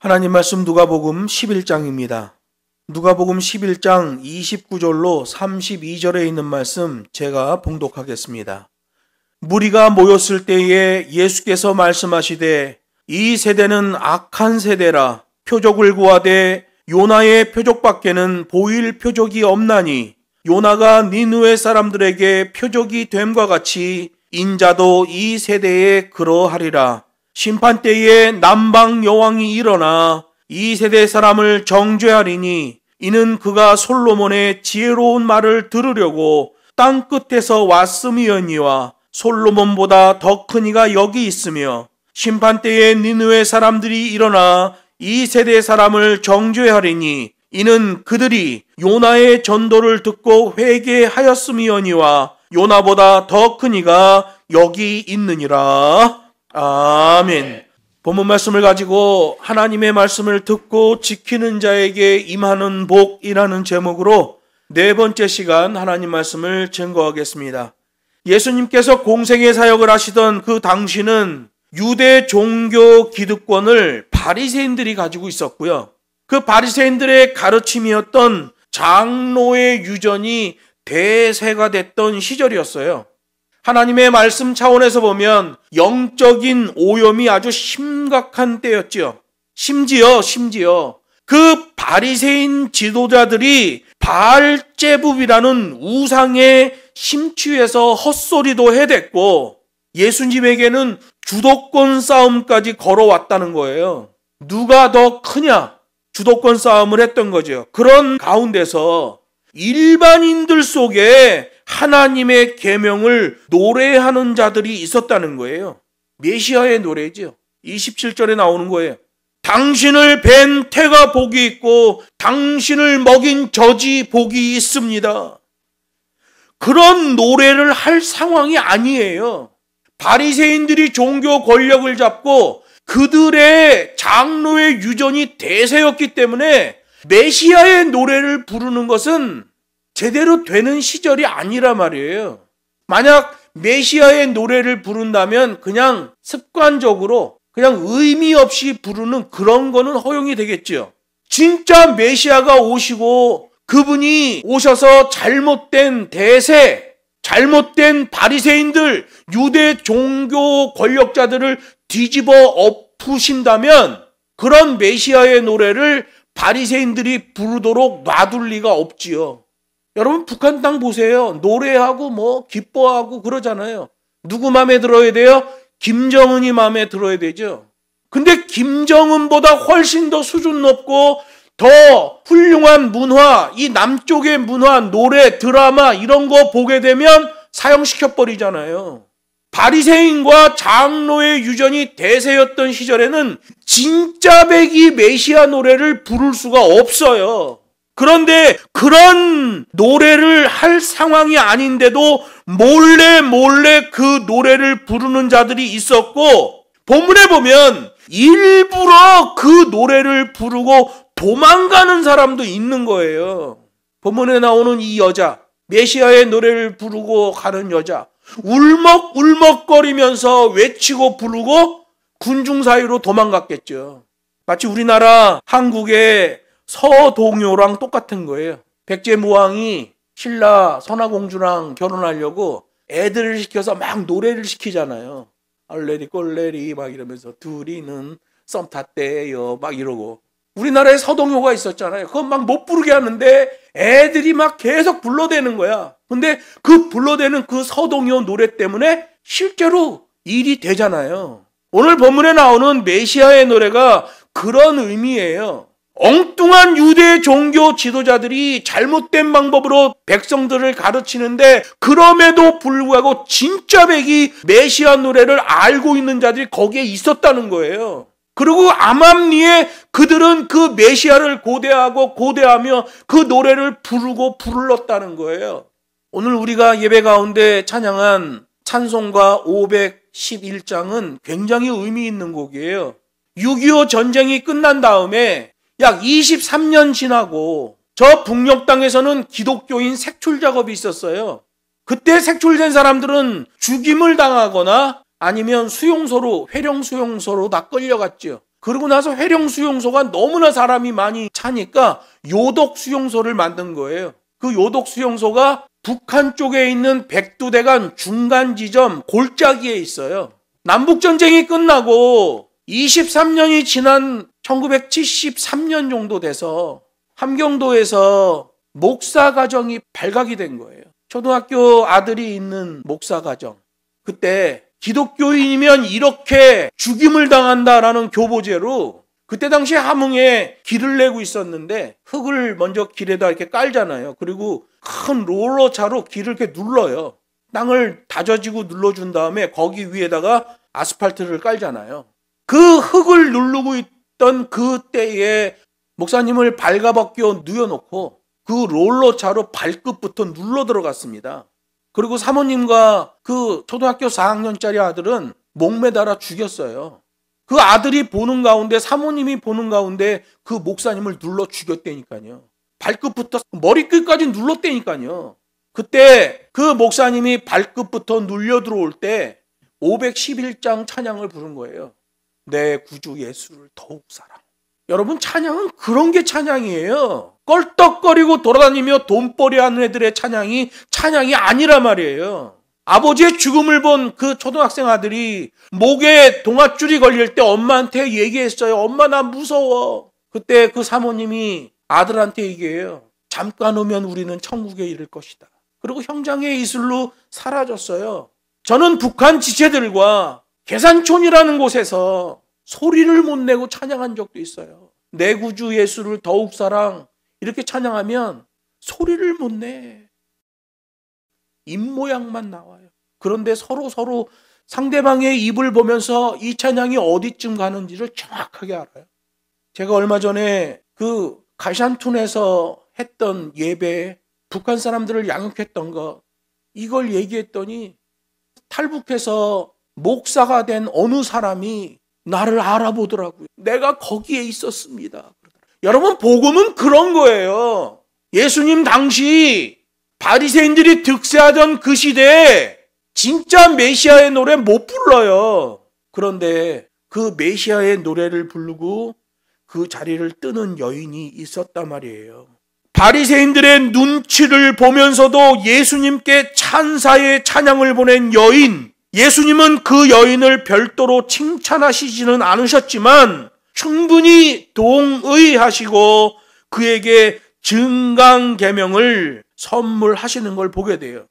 하나님 말씀 누가복음 11장입니다. 누가복음 11장 29절로 32절에 있는 말씀 제가 봉독하겠습니다. 무리가 모였을 때에 예수께서 말씀하시되 이 세대는 악한 세대라. 표적을 구하되 요나의 표적밖에는 보일 표적이 없나니 요나가 니느웨 사람들에게 표적이 됨과 같이 인자도 이 세대에 그러하리라. 심판때에 남방 여왕이 일어나 이 세대 사람을 정죄하리니 이는 그가 솔로몬의 지혜로운 말을 들으려고 땅 끝에서 왔음이언니와 솔로몬보다 더 큰 이가 여기 있으며 심판때에 니느웨 사람들이 일어나 이 세대 사람을 정죄하리니 이는 그들이 요나의 전도를 듣고 회개하였음이언니와 요나보다 더 큰 이가 여기 있느니라. 아멘. 본문 말씀을 가지고 하나님의 말씀을 듣고 지키는 자에게 임하는 복이라는 제목으로 네 번째 시간 하나님 말씀을 증거하겠습니다. 예수님께서 공생의 사역을 하시던 그 당시는 유대 종교 기득권을 바리새인들이 가지고 있었고요. 그 바리새인들의 가르침이었던 장로의 유전이 대세가 됐던 시절이었어요. 하나님의 말씀 차원에서 보면 영적인 오염이 아주 심각한 때였죠. 심지어 그 바리새인 지도자들이 바알제붑이라는 우상에 심취해서 헛소리도 해댔고 예수님에게는 주도권 싸움까지 걸어왔다는 거예요. 누가 더 크냐? 주도권 싸움을 했던 거죠. 그런 가운데서 일반인들 속에 하나님의 계명을 노래하는 자들이 있었다는 거예요. 메시아의 노래죠. 27절에 나오는 거예요. 당신을 뵌 태가 복이 있고 당신을 먹인 젖이 복이 있습니다. 그런 노래를 할 상황이 아니에요. 바리새인들이 종교 권력을 잡고 그들의 장로의 유전이 대세였기 때문에 메시아의 노래를 부르는 것은 제대로 되는 시절이 아니라 말이에요. 만약 메시아의 노래를 부른다면 그냥 습관적으로 그냥 의미 없이 부르는 그런 거는 허용이 되겠죠. 진짜 메시아가 오시고 그분이 오셔서 잘못된 대세, 잘못된 바리새인들, 유대 종교 권력자들을 뒤집어 엎으신다면 그런 메시아의 노래를 바리새인들이 부르도록 놔둘 리가 없지요. 여러분 북한 땅 보세요. 노래하고 기뻐하고 그러잖아요. 누구 마음에 들어야 돼요? 김정은이 마음에 들어야 되죠. 근데 김정은보다 훨씬 더 수준 높고 더 훌륭한 문화, 이 남쪽의 문화, 노래, 드라마 이런 거 보게 되면 사형시켜버리잖아요. 바리새인과 장로의 유전이 대세였던 시절에는 진짜 백이 메시아 노래를 부를 수가 없어요. 그런데 그런 노래를 할 상황이 아닌데도 몰래 그 노래를 부르는 자들이 있었고 본문에 보면 일부러 그 노래를 부르고 도망가는 사람도 있는 거예요. 본문에 나오는 이 여자, 메시아의 노래를 부르고 가는 여자, 울먹울먹거리면서 외치고 부르고 군중 사이로 도망갔겠죠. 마치 우리나라 한국의 서동요랑 똑같은 거예요. 백제무왕이 신라 선화공주랑 결혼하려고 애들을 시켜서 막 노래를 시키잖아요. 얼레리 꼴레리 막 이러면서 둘이는 썸 탔대요 막 이러고. 우리나라에 서동요가 있었잖아요. 그건 막 못 부르게 하는데 애들이 막 계속 불러대는 거야. 근데 그 불러대는 그 서동요 노래 때문에 실제로 일이 되잖아요. 오늘 본문에 나오는 메시아의 노래가 그런 의미예요. 엉뚱한 유대 종교 지도자들이 잘못된 방법으로 백성들을 가르치는데 그럼에도 불구하고 진짜 백이 메시아 노래를 알고 있는 자들이 거기에 있었다는 거예요. 그리고 암암리에 그들은 그 메시아를 고대하며 그 노래를 부르고 불렀다는 거예요. 오늘 우리가 예배 가운데 찬양한 찬송가 511장은 굉장히 의미 있는 곡이에요. 6.25 전쟁이 끝난 다음에 약 23년 지나고 저 북녘 땅에서는 기독교인 색출 작업이 있었어요. 그때 색출된 사람들은 죽임을 당하거나 아니면 수용소로, 회령 수용소로 다 끌려갔죠. 그러고 나서 회령 수용소가 너무나 사람이 많이 차니까 요독 수용소를 만든 거예요. 그 요독 수용소가 북한 쪽에 있는 백두대간 중간 지점 골짜기에 있어요. 남북전쟁이 끝나고 23년이 지난 1973년 정도 돼서 함경도에서 목사 가정이 발각이 된 거예요. 초등학교 아들이 있는 목사 가정. 그때 기독교인이면 이렇게 죽임을 당한다라는 교보제로 그때 당시에 함흥에 길을 내고 있었는데 흙을 먼저 길에다 이렇게 깔잖아요. 그리고 큰 롤러차로 길을 이렇게 눌러요. 땅을 다져지고 눌러준 다음에 거기 위에다가 아스팔트를 깔잖아요. 그 흙을 누르고 있던 그때에 목사님을 발가벗겨 누워놓고 그 롤러차로 발끝부터 눌러 들어갔습니다. 그리고 사모님과 그 초등학교 4학년짜리 아들은 목매달아 죽였어요. 그 아들이 보는 가운데, 사모님이 보는 가운데 그 목사님을 눌러 죽였다니까요. 발끝부터 머리끝까지 눌렀다니까요. 그때 그 목사님이 발끝부터 눌려 들어올 때 511장 찬양을 부른 거예요. 내 구주 예수를 더욱 사랑. 여러분, 찬양은 그런 게 찬양이에요. 껄떡거리고 돌아다니며 돈벌이 하는 애들의 찬양이 아니라 말이에요. 아버지의 죽음을 본 그 초등학생 아들이 목에 동아줄이 걸릴 때 엄마한테 얘기했어요. 엄마, 나 무서워. 그때 그 사모님이 아들한테 얘기해요. 잠깐 오면 우리는 천국에 이를 것이다. 그리고 형장의 이슬로 사라졌어요. 저는 북한 지체들과 계산촌이라는 곳에서 소리를 못 내고 찬양한 적도 있어요. 내 구주 예수를 더욱 사랑, 이렇게 찬양하면 소리를 못 내. 입모양만 나와요. 그런데 서로 상대방의 입을 보면서 이 찬양이 어디쯤 가는지를 정확하게 알아요. 제가 얼마 전에 그 가샨툰에서 했던 예배에 북한 사람들을 양육했던 거, 이걸 얘기했더니 탈북해서 목사가 된 어느 사람이 나를 알아보더라고요. 내가 거기에 있었습니다. 여러분, 복음은 그런 거예요. 예수님 당시 바리새인들이 득세하던 그 시대에 진짜 메시아의 노래 못 불러요. 그런데 그 메시아의 노래를 부르고 그 자리를 뜨는 여인이 있었단 말이에요. 바리새인들의 눈치를 보면서도 예수님께 찬사의 찬양을 보낸 여인, 예수님은 그 여인을 별도로 칭찬하시지는 않으셨지만 충분히 동의하시고 그에게 증강계명을 선물하시는 걸 보게 돼요.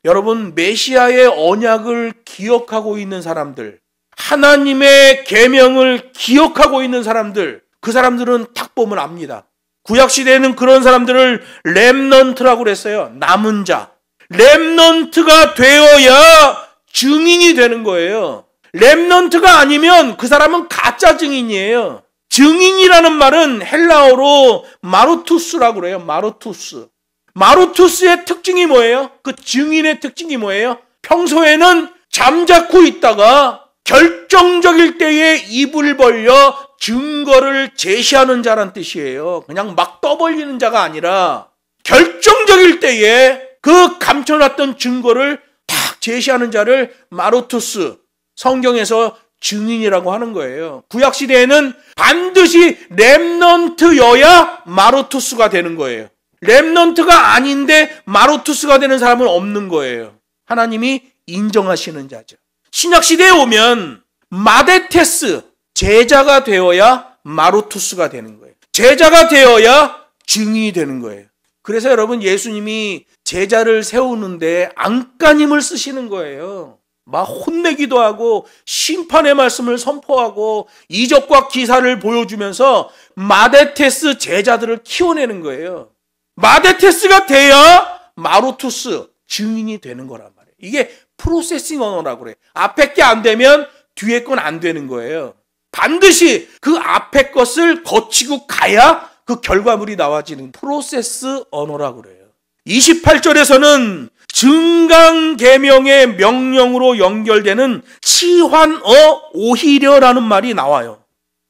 여러분, 메시아의 언약을 기억하고 있는 사람들, 하나님의 계명을 기억하고 있는 사람들, 그 사람들은 딱 보면 압니다. 구약시대에는 그런 사람들을 렘넌트라고 그랬어요. 남은 자. 렘넌트가 되어야 증인이 되는 거예요. 렘넌트가 아니면 그 사람은 가짜 증인이에요. 증인이라는 말은 헬라어로 마루투스라고 그래요. 마루투스. 마루투스의 특징이 뭐예요? 그 증인의 특징이 뭐예요? 평소에는 잠자코 있다가 결정적일 때에 입을 벌려 증거를 제시하는 자란 뜻이에요. 그냥 막 떠벌리는 자가 아니라 결정적일 때에 그 감춰놨던 증거를 딱 제시하는 자를 마루투스, 성경에서 증인이라고 하는 거예요. 구약시대에는 반드시 렘넌트여야 마루투스가 되는 거예요. 렘넌트가 아닌데 마루투스가 되는 사람은 없는 거예요. 하나님이 인정하시는 자죠. 신약시대에 오면 마데테스, 제자가 되어야 마루투스가 되는 거예요. 제자가 되어야 증인이 되는 거예요. 그래서 여러분, 예수님이 제자를 세우는데 안간힘을 쓰시는 거예요. 막 혼내기도 하고 심판의 말씀을 선포하고 이적과 기사를 보여주면서 마데테스 제자들을 키워내는 거예요. 마데테스가 돼야 마루투스, 증인이 되는 거란 말이에요. 이게 프로세싱 언어라고 그래요. 앞에 게 안 되면 뒤에 건 안 되는 거예요. 반드시 그 앞에 것을 거치고 가야 그 결과물이 나와지는 프로세스 언어라고 그래요. 28절에서는 증강계명의 명령으로 연결되는 치환어 오히려라는 말이 나와요.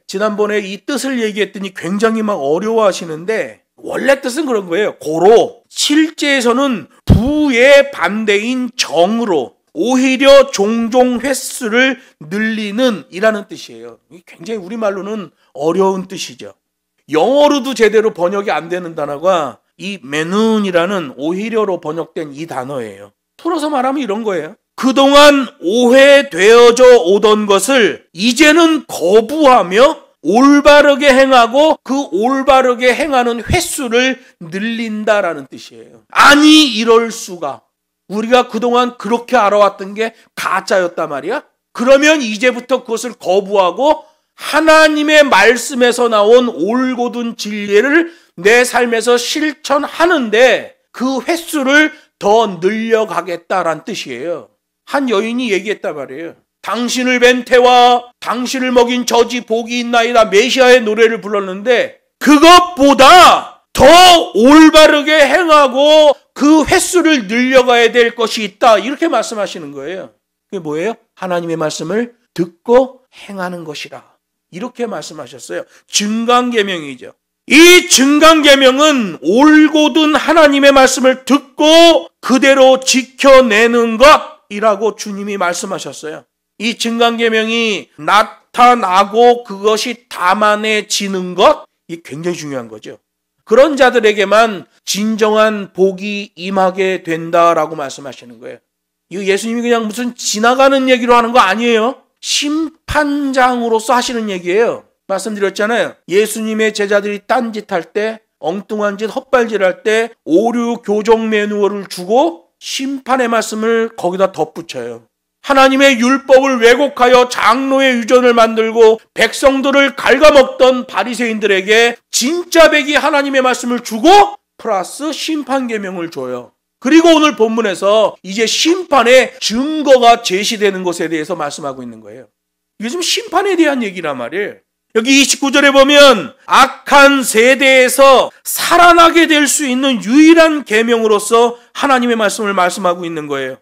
지난번에 이 뜻을 얘기했더니 굉장히 막 어려워하시는데 원래 뜻은 그런 거예요. 고로, 실제에서는 부의 반대인 정으로, 오히려 종종 횟수를 늘리는 이라는 뜻이에요. 굉장히 우리말로는 어려운 뜻이죠. 영어로도 제대로 번역이 안 되는 단어가 이 메눈이라는 오히려로 번역된 이 단어예요. 풀어서 말하면 이런 거예요. 그동안 오해되어져 오던 것을 이제는 거부하며 올바르게 행하고 그 올바르게 행하는 횟수를 늘린다라는 뜻이에요. 아니 이럴 수가. 우리가 그동안 그렇게 알아왔던 게 가짜였단 말이야? 그러면 이제부터 그것을 거부하고 하나님의 말씀에서 나온 올곧은 진리를 내 삶에서 실천하는데 그 횟수를 더 늘려가겠다라는 뜻이에요. 한 여인이 얘기했단 말이에요. 당신을 뵌 태와 당신을 먹인 저지 복이 있나이다 메시아의 노래를 불렀는데 그것보다 더 올바르게 행하고 그 횟수를 늘려가야 될 것이 있다. 이렇게 말씀하시는 거예요. 그게 뭐예요? 하나님의 말씀을 듣고 행하는 것이라. 이렇게 말씀하셨어요. 증강계명이죠. 이 증강계명은 올곧은 하나님의 말씀을 듣고 그대로 지켜내는 것이라고 주님이 말씀하셨어요. 이 증강계명이 나타나고 그것이 담아내지는 것, 이게 굉장히 중요한 거죠. 그런 자들에게만 진정한 복이 임하게 된다라고 말씀하시는 거예요. 이거 예수님이 그냥 무슨 지나가는 얘기로 하는 거 아니에요. 심판장으로서 하시는 얘기예요. 말씀드렸잖아요. 예수님의 제자들이 딴짓할 때, 엉뚱한 짓, 헛발질할 때 오류 교정 매뉴얼을 주고 심판의 말씀을 거기다 덧붙여요. 하나님의 율법을 왜곡하여 장로의 유전을 만들고 백성들을 갉아먹던 바리새인들에게 진짜 백이 하나님의 말씀을 주고 플러스 심판계명을 줘요. 그리고 오늘 본문에서 이제 심판의 증거가 제시되는 것에 대해서 말씀하고 있는 거예요. 이게 지금 심판에 대한 얘기란 말이에요. 여기 29절에 보면 악한 세대에서 살아나게 될 수 있는 유일한 계명으로서 하나님의 말씀을 말씀하고 있는 거예요.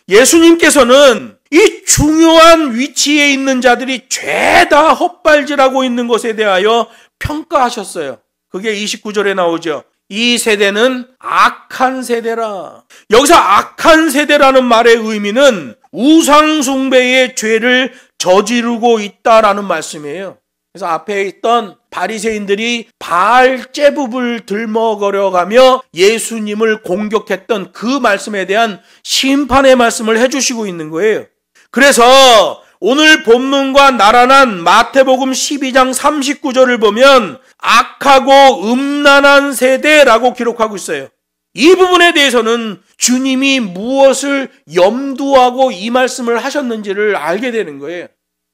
예수님께서는 이 중요한 위치에 있는 자들이 죄다 헛발질하고 있는 것에 대하여 평가하셨어요. 그게 29절에 나오죠. 이 세대는 악한 세대라. 여기서 악한 세대라는 말의 의미는 우상숭배의 죄를 저지르고 있다라는 말씀이에요. 그래서 앞에 있던 바리새인들이 바알제붑을 들먹거려가며 예수님을 공격했던 그 말씀에 대한 심판의 말씀을 해주시고 있는 거예요. 그래서 오늘 본문과 나란한 마태복음 12장 39절을 보면 악하고 음란한 세대라고 기록하고 있어요. 이 부분에 대해서는 주님이 무엇을 염두하고 이 말씀을 하셨는지를 알게 되는 거예요.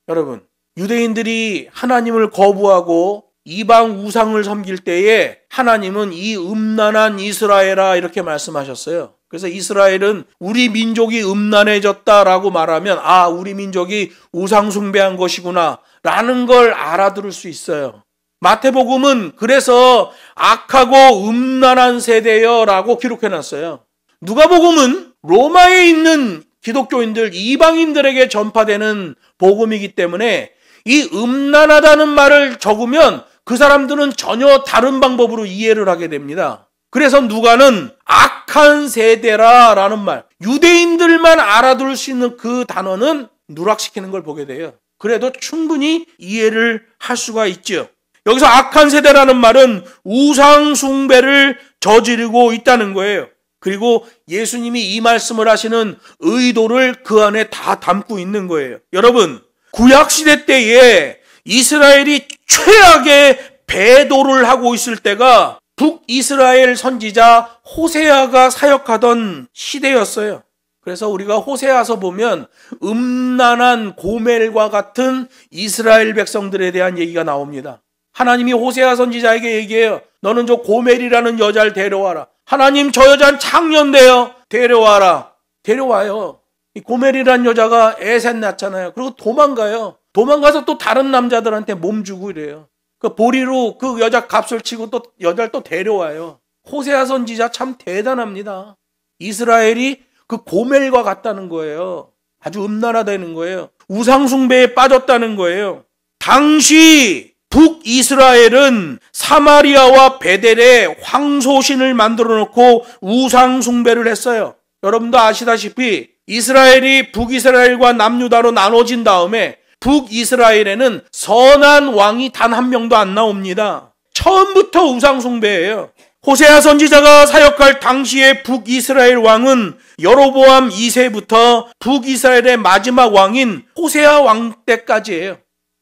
여러분, 유대인들이 하나님을 거부하고 이방 우상을 섬길 때에 하나님은 이 음란한 이스라엘아 이렇게 말씀하셨어요. 그래서 이스라엘은 우리 민족이 음란해졌다라고 말하면 아, 우리 민족이 우상 숭배한 것이구나 라는 걸 알아들을 수 있어요. 마태복음은 그래서 악하고 음란한 세대여 라고 기록해놨어요. 누가복음은 로마에 있는 기독교인들, 이방인들에게 전파되는 복음이기 때문에 이 음란하다는 말을 적으면 그 사람들은 전혀 다른 방법으로 이해를 하게 됩니다. 그래서 누가는 악한 세대라 라는 말, 유대인들만 알아들을 수 있는 그 단어는 누락시키는 걸 보게 돼요. 그래도 충분히 이해를 할 수가 있죠. 여기서 악한 세대라는 말은 우상 숭배를 저지르고 있다는 거예요. 그리고 예수님이 이 말씀을 하시는 의도를 그 안에 다 담고 있는 거예요. 여러분, 구약시대 때에 이스라엘이 최악의 배도를 하고 있을 때가 북이스라엘 선지자 호세아가 사역하던 시대였어요. 그래서 우리가 호세아서 보면 음란한 고멜과 같은 이스라엘 백성들에 대한 얘기가 나옵니다. 하나님이 호세아 선지자에게 얘기해요. 너는 저 고멜이라는 여자를 데려와라. 하나님, 저 여자는 창년돼요. 데려와라. 데려와요. 이 고멜이라는 여자가 애셋 낳잖아요. 그리고 도망가요. 도망가서 또 다른 남자들한테 몸 주고 이래요. 그 보리로 그 여자 값을 치고 또 여자를 또 데려와요. 호세아 선지자 참 대단합니다. 이스라엘이 그 고멜과 같다는 거예요. 아주 음란하다는 거예요. 우상숭배에 빠졌다는 거예요. 당시 북이스라엘은 사마리아와 베델에 황소신을 만들어 놓고 우상숭배를 했어요. 여러분도 아시다시피 이스라엘이 북이스라엘과 남유다로 나눠진 다음에 북이스라엘에는 선한 왕이 단 한 명도 안 나옵니다. 처음부터 우상숭배예요. 호세아 선지자가 사역할 당시의 북이스라엘 왕은 여로보암 2세부터 북이스라엘의 마지막 왕인 호세아 왕 때까지예요.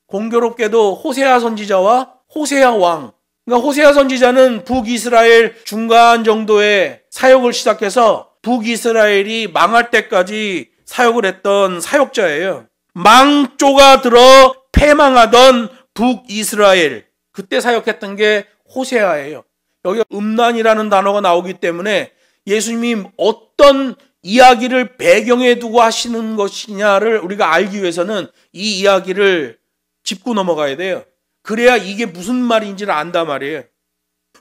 공교롭게도 호세아 선지자와 호세아 왕, 그러니까 호세아 선지자는 북이스라엘 중간 정도의 사역을 시작해서 북이스라엘이 망할 때까지 사역을 했던 사역자예요. 망조가 들어 패망하던 북이스라엘, 그때 사역했던 게 호세아예요. 여기 음란이라는 단어가 나오기 때문에 예수님이 어떤 이야기를 배경에 두고 하시는 것이냐를 우리가 알기 위해서는 이 이야기를 짚고 넘어가야 돼요. 그래야 이게 무슨 말인지를 안단 말이에요.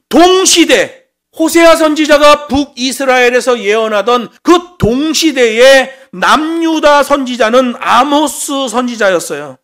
동시대, 호세아 선지자가 북이스라엘에서 예언하던 그 동시대의 남유다 선지자는 아모스 선지자였어요.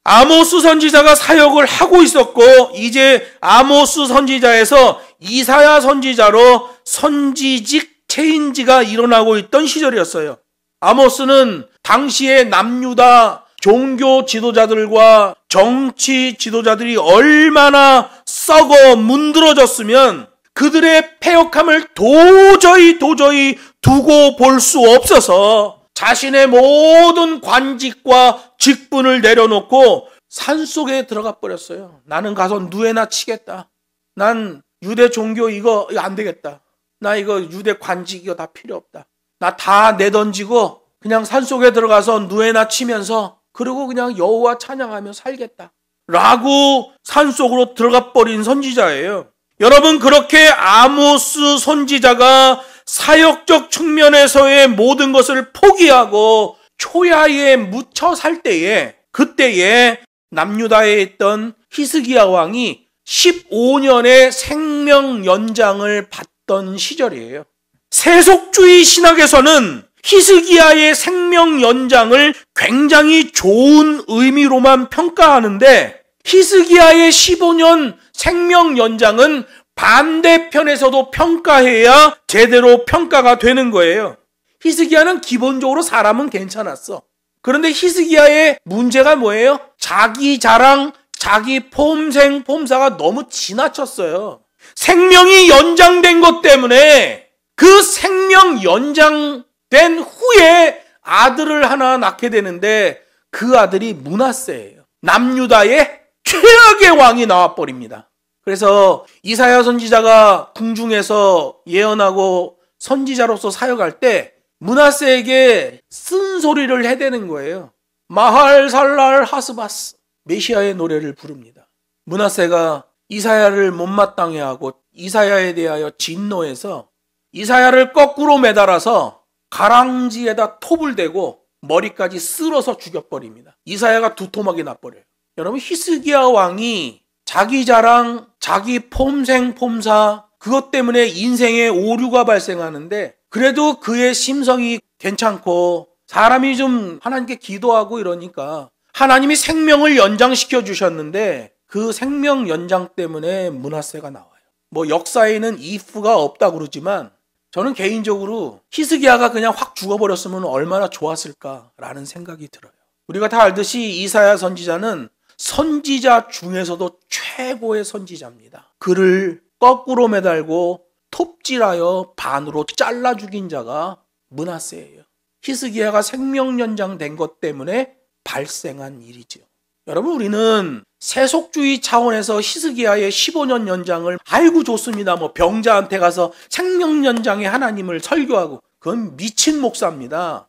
아모스 선지자가 사역을 하고 있었고, 이제 아모스 선지자에서 이사야 선지자로 선지직 체인지가 일어나고 있던 시절이었어요. 아모스는 당시의 남유다 종교 지도자들과 정치 지도자들이 얼마나 썩어 문드러졌으면 그들의 패역함을 도저히 두고 볼 수 없어서 자신의 모든 관직과 직분을 내려놓고 산속에 들어가 버렸어요. 나는 가서 누에나 치겠다. 난 유대 종교 이거 안 되겠다. 나 이거 유대 관직 이거 다 필요 없다. 나 다 내던지고 그냥 산속에 들어가서 누에나 치면서 그리고 그냥 여호와 찬양하며 살겠다. 라고 산속으로 들어가 버린 선지자예요. 여러분, 그렇게 아모스 선지자가 사역적 측면에서의 모든 것을 포기하고 초야에 묻혀 살 때에, 그때에 남유다에 있던 히스기야 왕이 15년의 생명 연장을 받던 시절이에요. 세속주의 신학에서는 히스기야의 생명 연장을 굉장히 좋은 의미로만 평가하는데, 히스기야의 15년 생명 연장은 반대편에서도 평가해야 제대로 평가가 되는 거예요. 히스기야는 기본적으로 사람은 괜찮았어. 그런데 히스기야의 문제가 뭐예요? 자기 자랑, 자기 폼생 폼사가 너무 지나쳤어요. 생명이 연장된 것 때문에 그 생명 연장된 후에 아들을 하나 낳게 되는데 그 아들이 므낫세예요. 남유다의 최악의 왕이 나와버립니다. 그래서 이사야 선지자가 궁중에서 예언하고 선지자로서 사역할 때 므낫세에게 쓴소리를 해대는 거예요. 마할살랄 하스바스, 메시아의 노래를 부릅니다. 므낫세가 이사야를 못마땅해 하고 이사야에 대하여 진노해서 이사야를 거꾸로 매달아서 가랑지에다 톱을 대고 머리까지 쓸어서 죽여버립니다. 이사야가 두토막이 나버려요. 여러분, 히스기야 왕이 자기 자랑, 자기 폼생 폼사, 그것 때문에 인생에 오류가 발생하는데, 그래도 그의 심성이 괜찮고 사람이 좀 하나님께 기도하고 이러니까 하나님이 생명을 연장시켜 주셨는데 그 생명 연장 때문에 므낫세가 나와요. 뭐 역사에는 if가 없다고 그러지만 저는 개인적으로 히스기야가 그냥 확 죽어버렸으면 얼마나 좋았을까라는 생각이 들어요. 우리가 다 알듯이 이사야 선지자는 선지자 중에서도 최고의 선지자입니다. 그를 거꾸로 매달고 톱질하여 반으로 잘라 죽인 자가 므낫세예요. 히스기야가 생명 연장된 것 때문에 발생한 일이죠. 여러분, 우리는 세속주의 차원에서 히스기야의 15년 연장을 아이고 좋습니다. 뭐 병자한테 가서 생명 연장의 하나님을 설교하고, 그건 미친 목사입니다.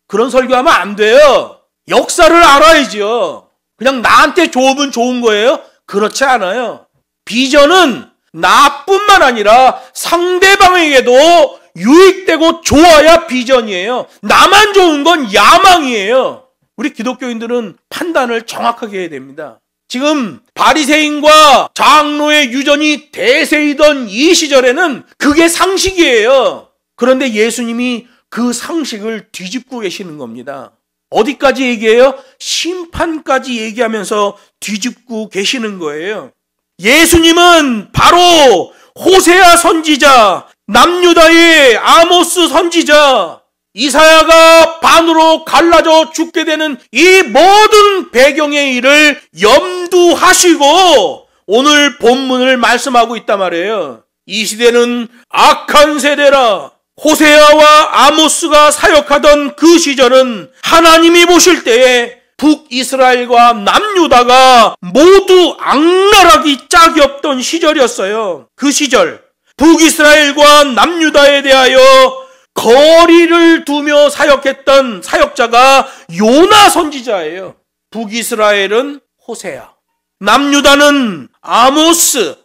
그런 설교하면 안 돼요. 역사를 알아야죠. 그냥 나한테 좋으면 좋은 거예요? 그렇지 않아요. 비전은 나뿐만 아니라 상대방에게도 유익되고 좋아야 비전이에요. 나만 좋은 건 야망이에요. 우리 기독교인들은 판단을 정확하게 해야 됩니다. 지금 바리새인과 장로의 유전이 대세이던 이 시절에는 그게 상식이에요. 그런데 예수님이 그 상식을 뒤집고 계시는 겁니다. 어디까지 얘기해요? 심판까지 얘기하면서 뒤집고 계시는 거예요. 예수님은 바로 호세아 선지자, 남유다의 아모스 선지자, 이사야가 반으로 갈라져 죽게 되는 이 모든 배경의 일을 염두하시고 오늘 본문을 말씀하고 있단 말이에요. 이 시대는 악한 세대라. 호세아와 아모스가 사역하던 그 시절은 하나님이 보실 때에 북이스라엘과 남유다가 모두 악랄하기 짝이 없던 시절이었어요. 그 시절 북이스라엘과 남유다에 대하여 거리를 두며 사역했던 사역자가 요나 선지자예요. 북이스라엘은 호세아, 남유다는 아모스.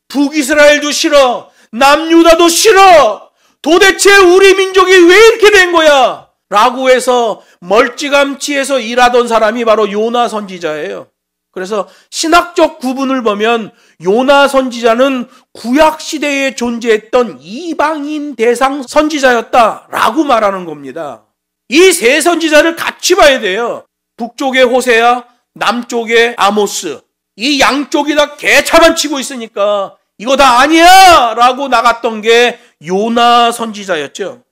북이스라엘도 싫어, 남유다도 싫어. 도대체 우리 민족이 왜 이렇게 된 거야? 라고 해서 멀찌감치해서 일하던 사람이 바로 요나 선지자예요. 그래서 신학적 구분을 보면 요나 선지자는 구약시대에 존재했던 이방인 대상 선지자였다라고 말하는 겁니다. 이 세 선지자를 같이 봐야 돼요. 북쪽에 호세아, 남쪽에 아모스. 이 양쪽이 다 개차만 치고 있으니까 이거 다 아니야! 라고 나갔던 게 요나 선지자였죠.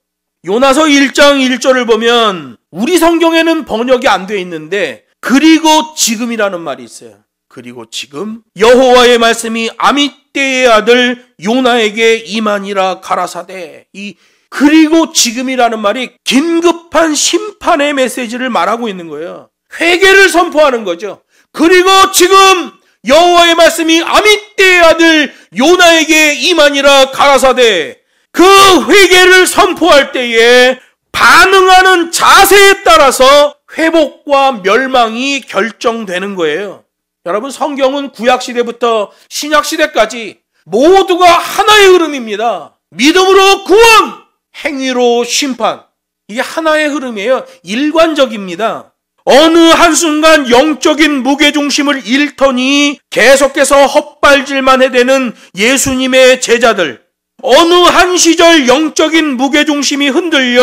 요나서 1장 1절을 보면 우리 성경에는 번역이 안 돼 있는데 그리고 지금이라는 말이 있어요. 그리고 지금 여호와의 말씀이 아미떼의 아들 요나에게 임하니라 가라사대. 이 그리고 지금이라는 말이 긴급한 심판의 메시지를 말하고 있는 거예요. 회개를 선포하는 거죠. 그리고 지금 여호와의 말씀이 아미떼의 아들 요나에게 임하니라 가라사대. 그 회개를 선포할 때에 반응하는 자세에 따라서 회복과 멸망이 결정되는 거예요. 여러분, 성경은 구약시대부터 신약시대까지 모두가 하나의 흐름입니다. 믿음으로 구원, 행위로 심판. 이게 하나의 흐름이에요. 일관적입니다. 어느 한순간 영적인 무게중심을 잃더니 계속해서 헛발질만 해대는 예수님의 제자들. 어느 한 시절 영적인 무게중심이 흔들려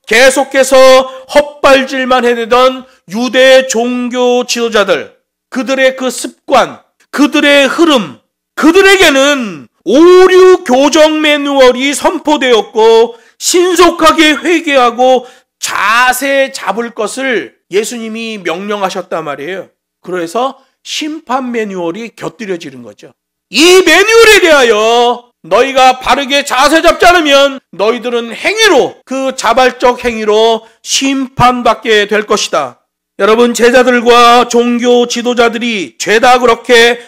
계속해서 헛발질만 해대던 유대 종교 지도자들. 그들의 그 습관, 그들의 흐름, 그들에게는 오류 교정 매뉴얼이 선포되었고 신속하게 회개하고 자세 잡을 것을 예수님이 명령하셨단 말이에요. 그래서 심판 매뉴얼이 곁들여지는 거죠. 이 매뉴얼에 대하여 너희가 바르게 자세 잡지 않으면 너희들은 행위로, 그 자발적 행위로 심판받게 될 것이다. 여러분, 제자들과 종교 지도자들이 죄다 그렇게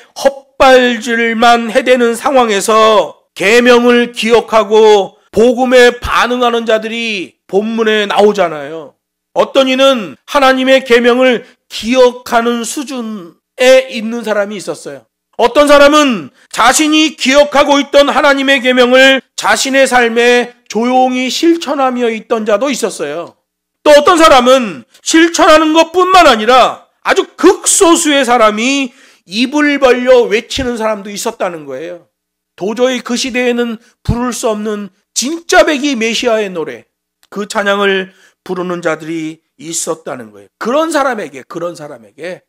헛발질만 해대는 상황에서 계명을 기억하고 복음에 반응하는 자들이 본문에 나오잖아요. 어떤 이는 하나님의 계명을 기억하는 수준에 있는 사람이 있었어요. 어떤 사람은 자신이 기억하고 있던 하나님의 계명을 자신의 삶에 조용히 실천하며 있던 자도 있었어요. 또 어떤 사람은 실천하는 것뿐만 아니라 아주 극소수의 사람이 입을 벌려 외치는 사람도 있었다는 거예요. 도저히 그 시대에는 부를 수 없는 진짜 백이 메시아의 노래, 그 찬양을 부르는 자들이 있었다는 거예요. 그런 사람에게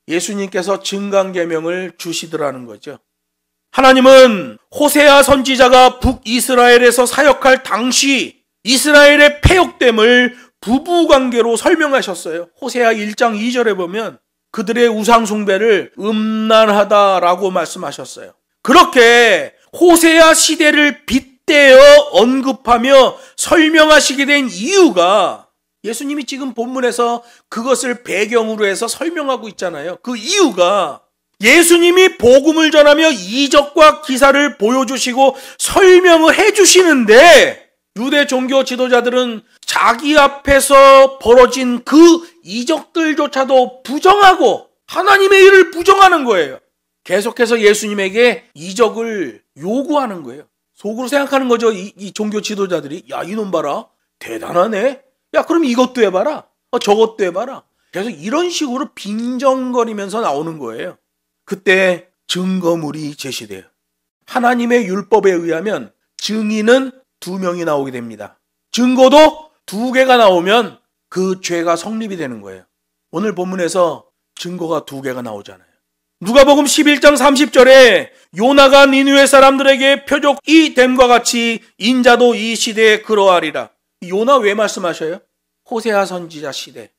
예수님께서 증강계명을 주시더라는 거죠. 하나님은 호세아 선지자가 북이스라엘에서 사역할 당시 이스라엘의 패역됨을 부부관계로 설명하셨어요. 호세아 1장 2절에 보면 그들의 우상숭배를 음란하다라고 말씀하셨어요. 그렇게 호세아 시대를 빗대어 언급하며 설명하시게 된 이유가 예수님이 지금 본문에서 그것을 배경으로 해서 설명하고 있잖아요. 그 이유가 예수님이 복음을 전하며 이적과 기사를 보여주시고 설명을 해주시는데 유대 종교 지도자들은 자기 앞에서 벌어진 그 이적들조차도 부정하고 하나님의 일을 부정하는 거예요. 계속해서 예수님에게 이적을 요구하는 거예요. 속으로 생각하는 거죠. 이 종교 지도자들이. 야, 이놈 봐라. 대단하네. 야, 그럼 이것도 해봐라. 저것도 해봐라. 계속 이런 식으로 빈정거리면서 나오는 거예요. 그때 증거물이 제시돼요. 하나님의 율법에 의하면 증인은 2명이 나오게 됩니다. 증거도 2개가 나오면 그 죄가 성립이 되는 거예요. 오늘 본문에서 증거가 2개가 나오잖아요. 누가복음 11장 30절에 요나가 니느웨 사람들에게 표적이 됨과 같이 인자도 이 시대에 그러하리라. 요나 왜 말씀하셔요? 호세아 선지자 시대,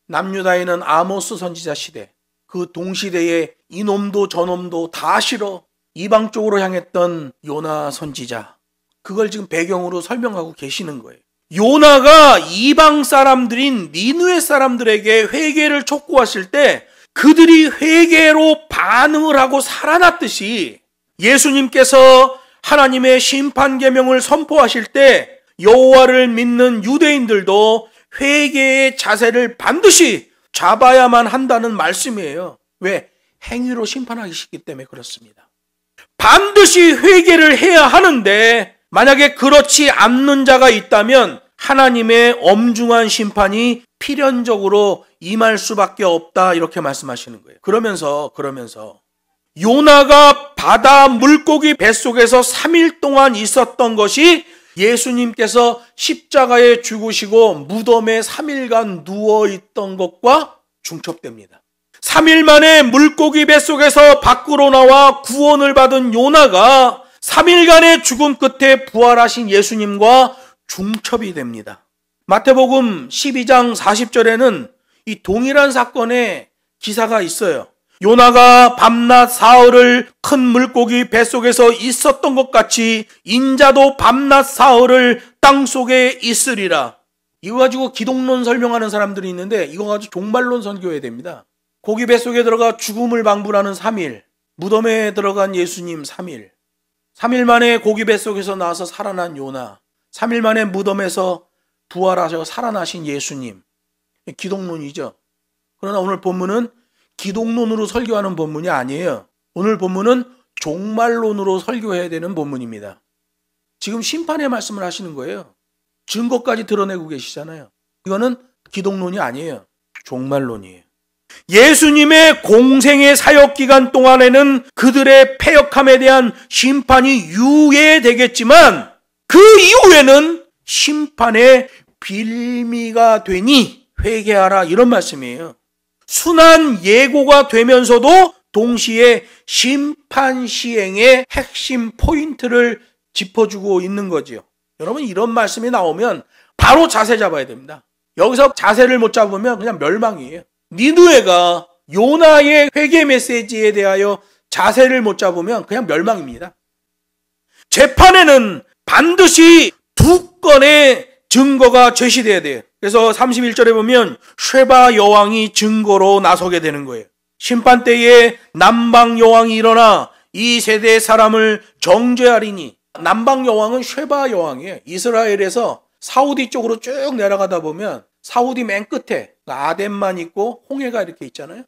남유다에는 아모스 선지자 시대, 그 동시대에 이놈도 저놈도 다 싫어 이방 쪽으로 향했던 요나 선지자, 그걸 지금 배경으로 설명하고 계시는 거예요. 요나가 이방 사람들인 니느웨 사람들에게 회개를 촉구하실 때 그들이 회개로 반응을 하고 살아났듯이 예수님께서 하나님의 심판 계명을 선포하실 때 여호와를 믿는 유대인들도 회개의 자세를 반드시 잡아야만 한다는 말씀이에요. 왜? 행위로 심판하시기 때문에 그렇습니다. 반드시 회개를 해야 하는데 만약에 그렇지 않는 자가 있다면 하나님의 엄중한 심판이 필연적으로 임할 수밖에 없다, 이렇게 말씀하시는 거예요. 그러면서 요나가 바다 물고기 뱃속에서 3일 동안 있었던 것이 예수님께서 십자가에 죽으시고 무덤에 3일간 누워있던 것과 중첩됩니다. 3일 만에 물고기 뱃속에서 밖으로 나와 구원을 받은 요나가 3일간의 죽음 끝에 부활하신 예수님과 중첩이 됩니다. 마태복음 12장 40절에는 이 동일한 사건의 기사가 있어요. 요나가 밤낮 사흘을 큰 물고기 뱃속에서 있었던 것 같이 인자도 밤낮 사흘을 땅속에 있으리라. 이거 가지고 기독론 설명하는 사람들이 있는데 이거 가지고 종말론 선교해야 됩니다. 고기 뱃속에 들어가 죽음을 방불하는 3일, 무덤에 들어간 예수님 3일, 3일 만에 고기 뱃속에서 나와서 살아난 요나, 3일 만에 무덤에서 부활하셔 살아나신 예수님. 기독론이죠. 그러나 오늘 본문은 기독론으로 설교하는 본문이 아니에요. 오늘 본문은 종말론으로 설교해야 되는 본문입니다. 지금 심판의 말씀을 하시는 거예요. 증거까지 드러내고 계시잖아요. 이거는 기독론이 아니에요. 종말론이에요. 예수님의 공생의 사역 기간 동안에는 그들의 패역함에 대한 심판이 유예되겠지만 그 이후에는 심판의 빌미가 되니 회개하라, 이런 말씀이에요. 순한 예고가 되면서도 동시에 심판 시행의 핵심 포인트를 짚어주고 있는 거지요. 여러분, 이런 말씀이 나오면 바로 자세 잡아야 됩니다. 여기서 자세를 못 잡으면 그냥 멸망이에요. 니느웨가 요나의 회개 메시지에 대하여 자세를 못 잡으면 그냥 멸망입니다. 재판에는 반드시 2건의 증거가 제시돼야 돼요. 그래서 31절에 보면 쉐바 여왕이 증거로 나서게 되는 거예요. 심판 때에 남방 여왕이 일어나 이 세대의 사람을 정죄하리니, 남방 여왕은 쉐바 여왕이에요. 이스라엘에서 사우디 쪽으로 쭉 내려가다 보면 사우디 맨 끝에 아덴만 있고 홍해가 이렇게 있잖아요.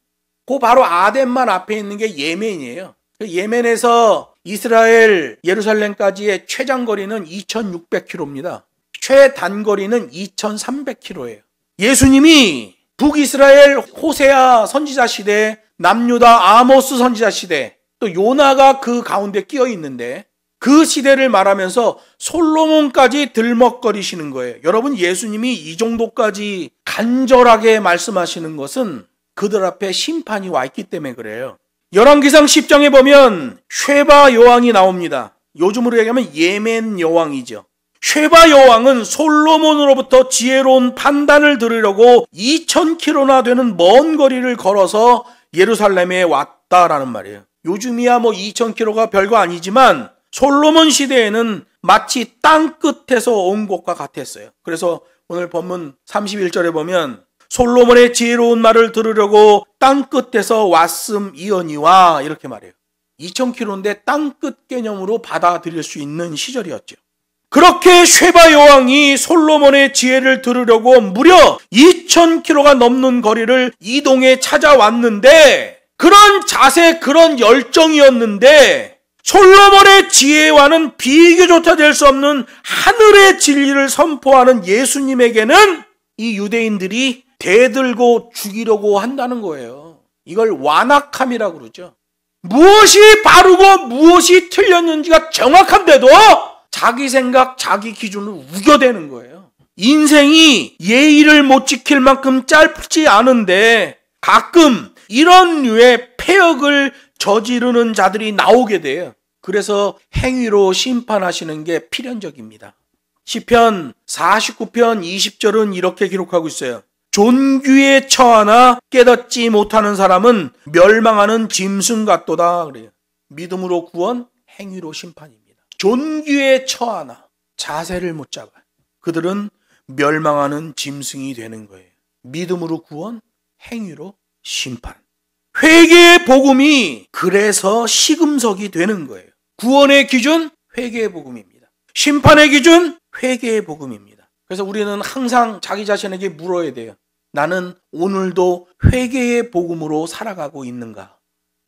그 바로 아덴만 앞에 있는 게 예멘이에요. 예멘에서 이스라엘 예루살렘까지의 최장거리는 2600km입니다. 최단거리는 2300km예요. 예수님이 북이스라엘 호세아 선지자 시대, 남유다 아모스 선지자 시대, 또 요나가 그 가운데 끼어 있는데 그 시대를 말하면서 솔로몬까지 들먹거리시는 거예요. 여러분, 예수님이 이 정도까지 간절하게 말씀하시는 것은 그들 앞에 심판이 와 있기 때문에 그래요. 열왕기상 10장에 보면 쉐바 여왕이 나옵니다. 요즘으로 얘기하면 예멘 여왕이죠. 쉐바 여왕은 솔로몬으로부터 지혜로운 판단을 들으려고 2000km나 되는 먼 거리를 걸어서 예루살렘에 왔다라는 말이에요. 요즘이야 2000km가 별거 아니지만 솔로몬 시대에는 마치 땅 끝에서 온 것과 같았어요. 그래서 오늘 본문 31절에 보면 솔로몬의 지혜로운 말을 들으려고 땅 끝에서 왔음이거니와, 이렇게 말해요. 2000km인데 땅 끝 개념으로 받아들일 수 있는 시절이었죠. 그렇게 쉐바 여왕이 솔로몬의 지혜를 들으려고 무려 2000km가 넘는 거리를 이동해 찾아왔는데, 그런 자세, 그런 열정이었는데 솔로몬의 지혜와는 비교조차 될 수 없는 하늘의 진리를 선포하는 예수님에게는 이 유대인들이 대들고 죽이려고 한다는 거예요. 이걸 완악함이라고 그러죠. 무엇이 바르고 무엇이 틀렸는지가 정확한데도 자기 생각, 자기 기준을 우겨대는 거예요. 인생이 예의를 못 지킬 만큼 짧지 않은데 가끔 이런 류의 패역을 저지르는 자들이 나오게 돼요. 그래서 행위로 심판하시는 게 필연적입니다. 시편 49편 20절은 이렇게 기록하고 있어요. 존귀에 처하나 깨닫지 못하는 사람은 멸망하는 짐승 같도다 그래요. 믿음으로 구원, 행위로 심판입니다. 존귀에 처하나 자세를 못 잡아요. 그들은 멸망하는 짐승이 되는 거예요. 믿음으로 구원, 행위로 심판. 회개의 복음이 그래서 시금석이 되는 거예요. 구원의 기준, 회개의 복음입니다. 심판의 기준, 회개의 복음입니다. 그래서 우리는 항상 자기 자신에게 물어야 돼요. 나는 오늘도 회개의 복음으로 살아가고 있는가?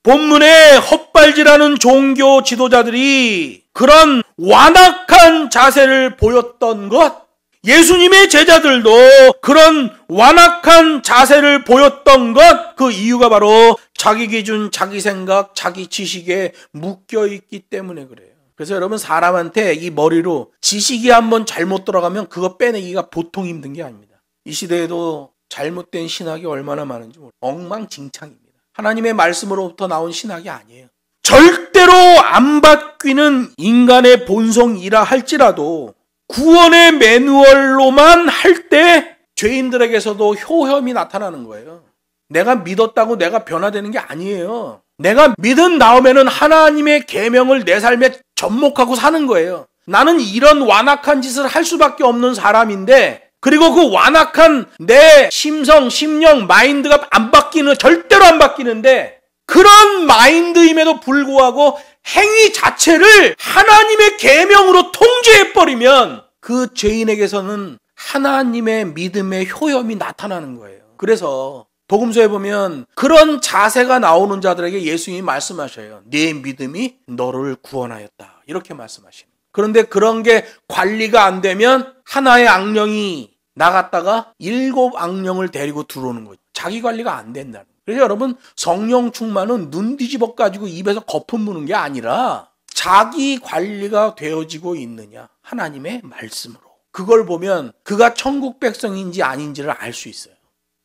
본문에 헛발질하는 종교 지도자들이 그런 완악한 자세를 보였던 것, 예수님의 제자들도 그런 완악한 자세를 보였던 것, 그 이유가 바로 자기 기준, 자기 생각, 자기 지식에 묶여있기 때문에 그래요. 그래서 여러분, 사람한테 이 머리로 지식이 한번 잘못 들어가면 그거 빼내기가 보통 힘든 게 아닙니다. 이 시대에도 잘못된 신학이 얼마나 많은지 모르겠어요. 엉망진창입니다. 하나님의 말씀으로부터 나온 신학이 아니에요. 절대로 안 바뀌는 인간의 본성이라 할지라도 구원의 매뉴얼로만 할 때 죄인들에게서도 효험이 나타나는 거예요. 내가 믿었다고 내가 변화되는 게 아니에요. 내가 믿은 다음에는 하나님의 계명을 내 삶에 접목하고 사는 거예요. 나는 이런 완악한 짓을 할 수밖에 없는 사람인데, 그리고 그 완악한 내 심성, 심령, 마인드가 안 바뀌는, 절대로 안 바뀌는데, 그런 마인드임에도 불구하고 행위 자체를 하나님의 계명으로 통제해버리면 그 죄인에게서는 하나님의 믿음의 효험이 나타나는 거예요. 그래서 복음서에 보면 그런 자세가 나오는 자들에게 예수님이 말씀하셔요. 네 믿음이 너를 구원하였다. 이렇게 말씀하시는 거예요. 그런데 그런 게 관리가 안 되면 하나의 악령이 나갔다가 7 악령을 데리고 들어오는 거죠. 자기 관리가 안 된다는 거예요. 그래서 여러분, 성령 충만은 눈 뒤집어 가지고 입에서 거품 부는 게 아니라 자기 관리가 되어지고 있느냐, 하나님의 말씀으로. 그걸 보면 그가 천국 백성인지 아닌지를 알 수 있어요.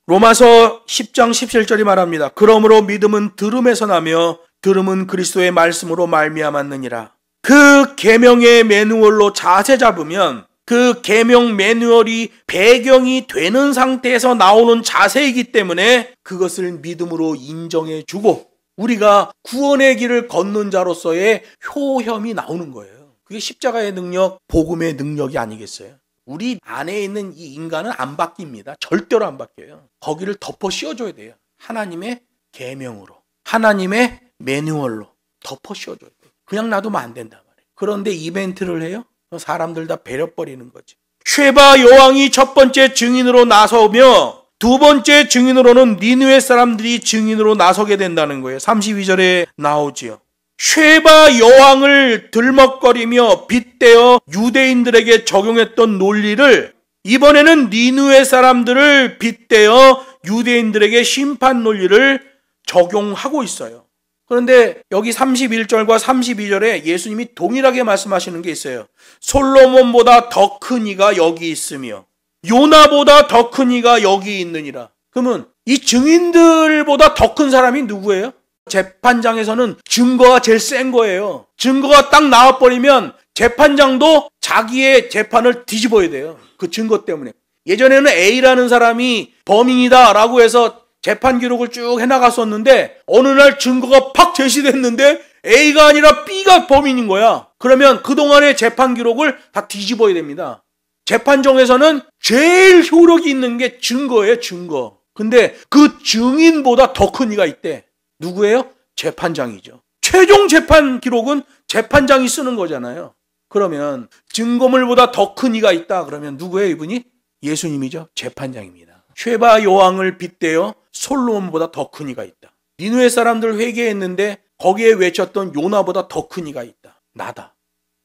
로마서 10장 17절이 말합니다. 그러므로 믿음은 들음에서 나며 들음은 그리스도의 말씀으로 말미암았느니라. 그 계명의 매뉴얼로 자세 잡으면 그 계명 매뉴얼이 배경이 되는 상태에서 나오는 자세이기 때문에 그것을 믿음으로 인정해 주고 우리가 구원의 길을 걷는 자로서의 효험이 나오는 거예요. 그게 십자가의 능력, 복음의 능력이 아니겠어요? 우리 안에 있는 이 인간은 안 바뀝니다. 절대로 안 바뀌어요. 거기를 덮어 씌워줘야 돼요. 하나님의 계명으로, 하나님의 매뉴얼로 덮어 씌워줘야 돼요. 그냥 놔두면 안 된단 말이에요. 그런데 이벤트를 해요? 사람들 다 배려버리는 거지. 쉐바 여왕이 첫 번째 증인으로 나서며 두 번째 증인으로는 니느웨 사람들이 증인으로 나서게 된다는 거예요. 32절에 나오지요. 쉐바 여왕을 들먹거리며 빗대어 유대인들에게 적용했던 논리를 이번에는 니느웨 사람들을 빗대어 유대인들에게 심판 논리를 적용하고 있어요. 그런데 여기 31절과 32절에 예수님이 동일하게 말씀하시는 게 있어요. 솔로몬보다 더 큰 이가 여기 있으며 요나보다 더 큰 이가 여기 있느니라. 그러면 이 증인들보다 더 큰 사람이 누구예요? 재판장에서는 증거가 제일 센 거예요. 증거가 딱 나와버리면 재판장도 자기의 재판을 뒤집어야 돼요. 그 증거 때문에. 예전에는 A라는 사람이 범인이다 라고 해서 재판 기록을 쭉 해나갔었는데 어느 날 증거가 팍 제시됐는데 A가 아니라 B가 범인인 거야. 그러면 그동안의 재판 기록을 다 뒤집어야 됩니다. 재판정에서는 제일 효력이 있는 게 증거예요. 증거. 근데 그 증인보다 더 큰 이가 있대. 누구예요? 재판장이죠. 최종 재판 기록은 재판장이 쓰는 거잖아요. 그러면 증거물보다 더 큰 이가 있다. 그러면 누구예요? 이분이? 예수님이죠. 재판장입니다. 쉐바 여왕을 빗대어 솔로몬보다 더 큰 이가 있다. 니느웨 사람들 회개했는데 거기에 외쳤던 요나보다 더 큰 이가 있다. 나다.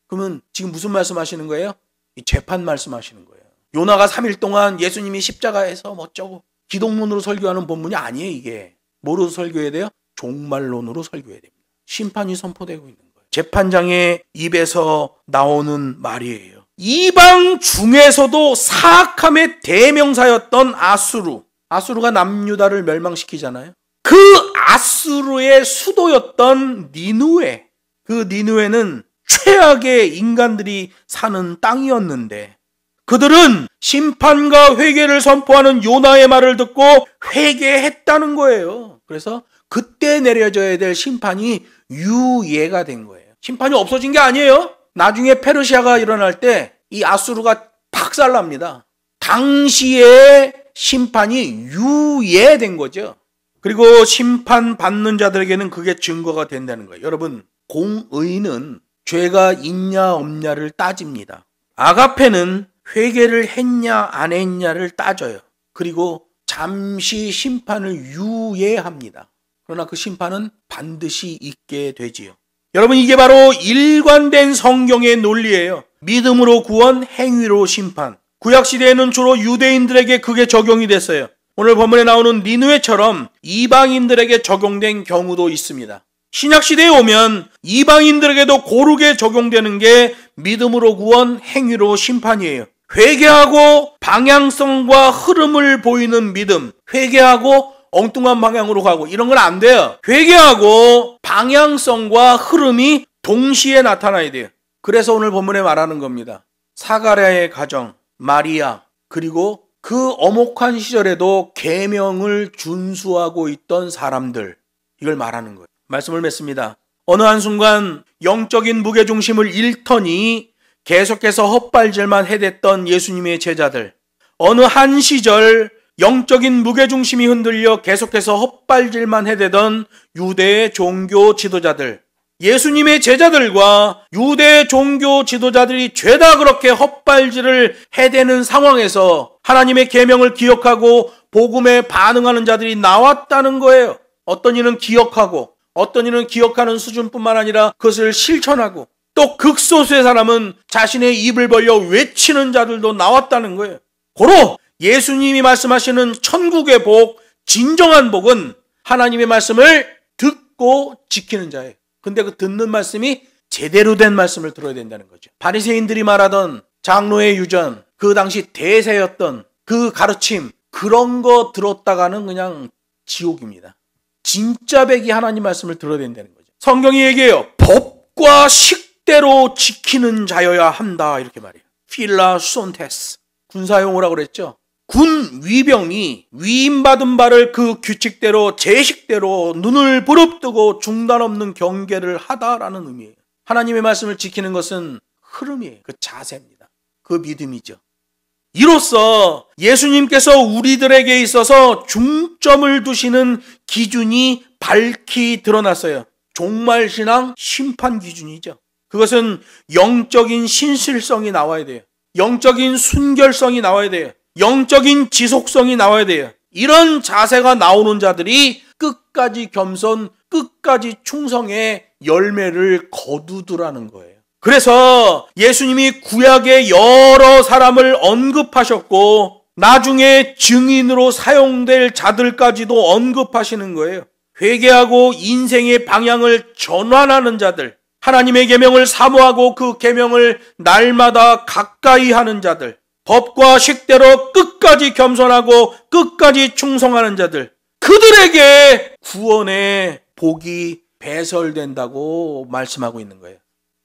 그러면 지금 무슨 말씀하시는 거예요? 이 재판 말씀하시는 거예요. 요나가 3일 동안 예수님이 십자가에서 어쩌고 기독론으로 설교하는 본문이 아니에요. 이게 뭐로 설교해야 돼요? 종말론으로 설교해야 됩니다. 심판이 선포되고 있는 거예요. 재판장의 입에서 나오는 말이에요. 이방 중에서도 사악함의 대명사였던 아수르가 남유다를 멸망시키잖아요. 그 아수르의 수도였던 니느웨, 그 니느웨는 최악의 인간들이 사는 땅이었는데 그들은 심판과 회개를 선포하는 요나의 말을 듣고 회개했다는 거예요. 그래서 그때 내려져야 될 심판이 유예가 된 거예요. 심판이 없어진 게 아니에요. 나중에 페르시아가 일어날 때 이 아수르가 박살납니다. 당시에 심판이 유예된 거죠. 그리고 심판받는 자들에게는 그게 증거가 된다는 거예요. 여러분, 공의는 죄가 있냐 없냐를 따집니다. 아가페는 회개를 했냐 안 했냐를 따져요. 그리고 잠시 심판을 유예합니다. 그러나 그 심판은 반드시 있게 되지요. 여러분, 이게 바로 일관된 성경의 논리예요. 믿음으로 구원, 행위로 심판. 구약시대에는 주로 유대인들에게 그게 적용이 됐어요. 오늘 본문에 나오는 니느웨처럼 이방인들에게 적용된 경우도 있습니다. 신약시대에 오면 이방인들에게도 고르게 적용되는 게 믿음으로 구원, 행위로 심판이에요. 회개하고 방향성과 흐름을 보이는 믿음, 회개하고 엉뚱한 방향으로 가고 이런 건 안 돼요. 회개하고 방향성과 흐름이 동시에 나타나야 돼요. 그래서 오늘 본문에 말하는 겁니다. 사가랴의 가정, 마리아, 그리고 그 엄혹한 시절에도 계명을 준수하고 있던 사람들, 이걸 말하는 거예요. 말씀을 맺습니다. 어느 한순간 영적인 무게중심을 잃더니 계속해서 헛발질만 해댔던 예수님의 제자들, 어느 한 시절 영적인 무게중심이 흔들려 계속해서 헛발질만 해대던 유대의 종교 지도자들, 예수님의 제자들과 유대 종교 지도자들이 죄다 그렇게 헛발질을 해대는 상황에서 하나님의 계명을 기억하고 복음에 반응하는 자들이 나왔다는 거예요. 어떤 이는 기억하고, 어떤 이는 기억하는 수준뿐만 아니라 그것을 실천하고, 또 극소수의 사람은 자신의 입을 벌려 외치는 자들도 나왔다는 거예요. 고로 예수님이 말씀하시는 천국의 복, 진정한 복은 하나님의 말씀을 듣고 지키는 자예요. 근데 그 듣는 말씀이 제대로 된 말씀을 들어야 된다는 거죠. 바리새인들이 말하던 장로의 유전, 그 당시 대세였던 그 가르침, 그런 거 들었다가는 그냥 지옥입니다. 진짜 백이 하나님 말씀을 들어야 된다는 거죠. 성경이 얘기해요. 법과 식대로 지키는 자여야 한다, 이렇게 말해요. 필라 손테스, 군사용어라고 그랬죠. 군 위병이 위임받은 바를 그 규칙대로 제식대로 눈을 부릅뜨고 중단 없는 경계를 하다라는 의미예요. 하나님의 말씀을 지키는 것은 흐름이에요. 그 자세입니다. 그 믿음이죠. 이로써 예수님께서 우리들에게 있어서 중점을 두시는 기준이 밝히 드러났어요. 종말신앙 심판 기준이죠. 그것은 영적인 신실성이 나와야 돼요. 영적인 순결성이 나와야 돼요. 영적인 지속성이 나와야 돼요. 이런 자세가 나오는 자들이 끝까지 겸손, 끝까지 충성의 열매를 거두더라는 거예요. 그래서 예수님이 구약의 여러 사람을 언급하셨고 나중에 증인으로 사용될 자들까지도 언급하시는 거예요. 회개하고 인생의 방향을 전환하는 자들, 하나님의 계명을 사모하고 그 계명을 날마다 가까이 하는 자들, 법과 식대로 끝까지 겸손하고 끝까지 충성하는 자들, 그들에게 구원의 복이 배설된다고 말씀하고 있는 거예요.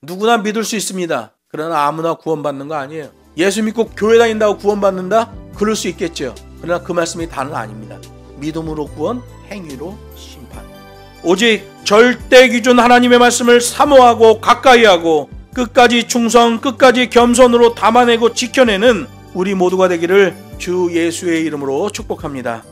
누구나 믿을 수 있습니다. 그러나 아무나 구원받는 거 아니에요. 예수 믿고 교회 다닌다고 구원받는다? 그럴 수 있겠죠. 그러나 그 말씀이 다는 아닙니다. 믿음으로 구원, 행위로 심판. 오직 절대 기준 하나님의 말씀을 사모하고 가까이하고 끝까지 충성, 끝까지 겸손으로 담아내고 지켜내는 우리 모두가 되기를 주 예수의 이름으로 축복합니다.